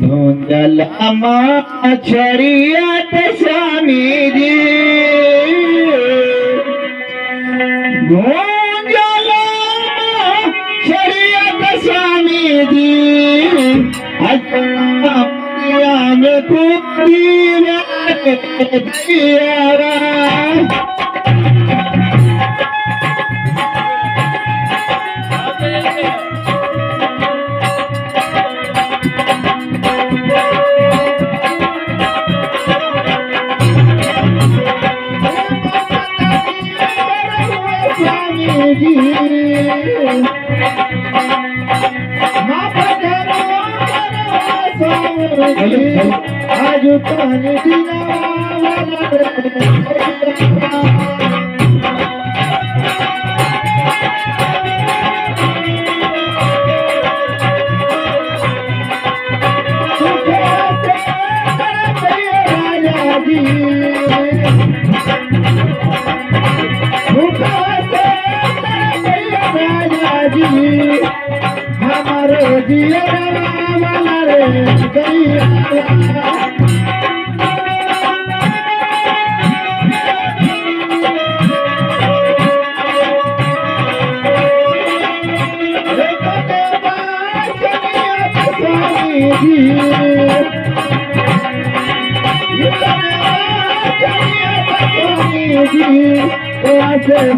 धुंदलामा छरियात स्वामीजी धुंदलामा छरियात स्वामीजी अजया में कुतीरा दियारा आज पानी दिना हमारे जिया वाला रे गैया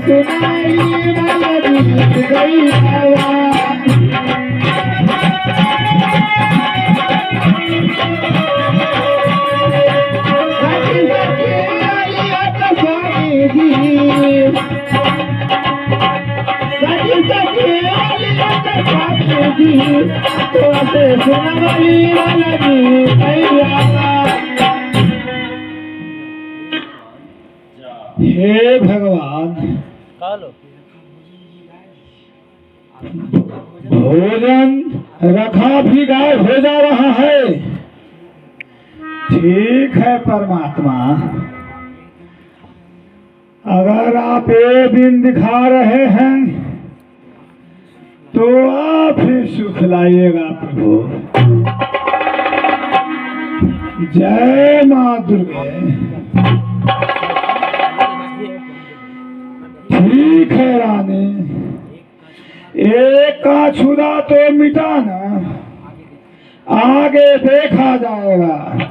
सुनाई वाला गीत गैया हे भगवान भोजन रखा भी गायब हो जा रहा है। ठीक है परमात्मा, अगर आप ये दिन दिखा रहे हैं तो आप ही सुख लाइएगा प्रभु। जय माँ दुर्गे। ठीक है रानी, एक का छुरा तो मिटाना, आगे देखा जाएगा।